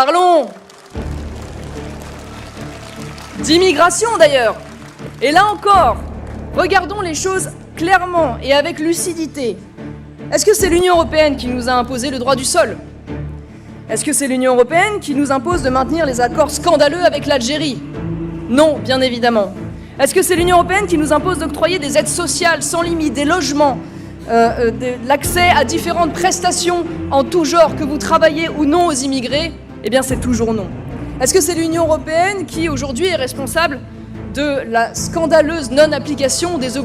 Parlons d'immigration d'ailleurs. Et là encore, regardons les choses clairement et avec lucidité. Est-ce que c'est l'Union européenne qui nous a imposé le droit du sol ? Est-ce que c'est l'Union européenne qui nous impose de maintenir les accords scandaleux avec l'Algérie ? Non, bien évidemment. Est-ce que c'est l'Union européenne qui nous impose d'octroyer des aides sociales sans limite, des logements, l'accès à différentes prestations en tout genre, que vous travaillez ou non aux immigrés ? Eh bien, c'est toujours non. Est-ce que c'est l'Union européenne qui, aujourd'hui, est responsable de la scandaleuse non-application des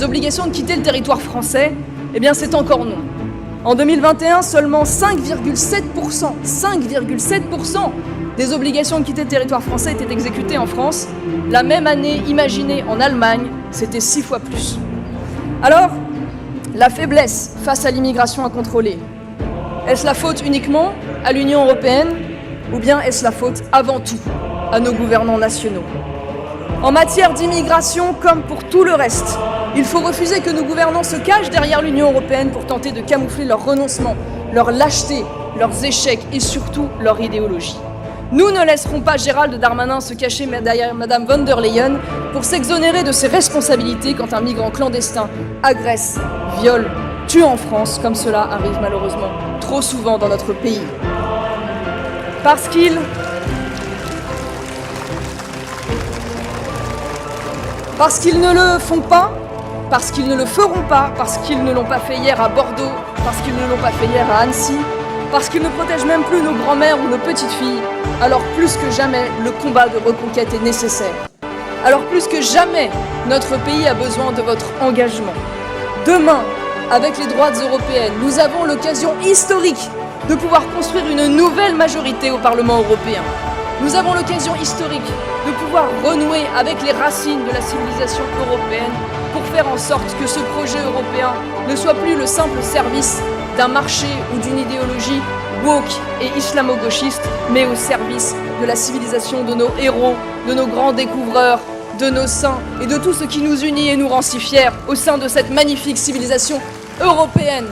obligations de quitter le territoire français ? Eh bien, c'est encore non. En 2021, seulement 5,7% des obligations de quitter le territoire français étaient exécutées en France. La même année, imaginée en Allemagne, c'était 6 fois plus. Alors, la faiblesse face à l'immigration incontrôlée, est-ce la faute uniquement à l'Union européenne ou bien est-ce la faute avant tout à nos gouvernants nationaux ? En matière d'immigration, comme pour tout le reste, il faut refuser que nos gouvernants se cachent derrière l'Union européenne pour tenter de camoufler leur renoncement, leur lâcheté, leurs échecs et surtout leur idéologie. Nous ne laisserons pas Gérald Darmanin se cacher derrière Madame von der Leyen pour s'exonérer de ses responsabilités quand un migrant clandestin agresse, viole, tue en France, comme cela arrive malheureusement trop souvent dans notre pays. Parce qu'ils ne le font pas, parce qu'ils ne le feront pas, parce qu'ils ne l'ont pas fait hier à Bordeaux, parce qu'ils ne l'ont pas fait hier à Annecy, parce qu'ils ne protègent même plus nos grands-mères ou nos petites filles, alors plus que jamais, le combat de reconquête est nécessaire. Alors plus que jamais, notre pays a besoin de votre engagement. Demain, avec les droites européennes, nous avons l'occasion historique de pouvoir construire une nouvelle majorité au Parlement européen. Nous avons l'occasion historique de pouvoir renouer avec les racines de la civilisation européenne pour faire en sorte que ce projet européen ne soit plus le simple service d'un marché ou d'une idéologie woke et islamo-gauchiste, mais au service de la civilisation de nos héros, de nos grands découvreurs, de nos saints et de tout ce qui nous unit et nous rend si fiers au sein de cette magnifique civilisation européenne.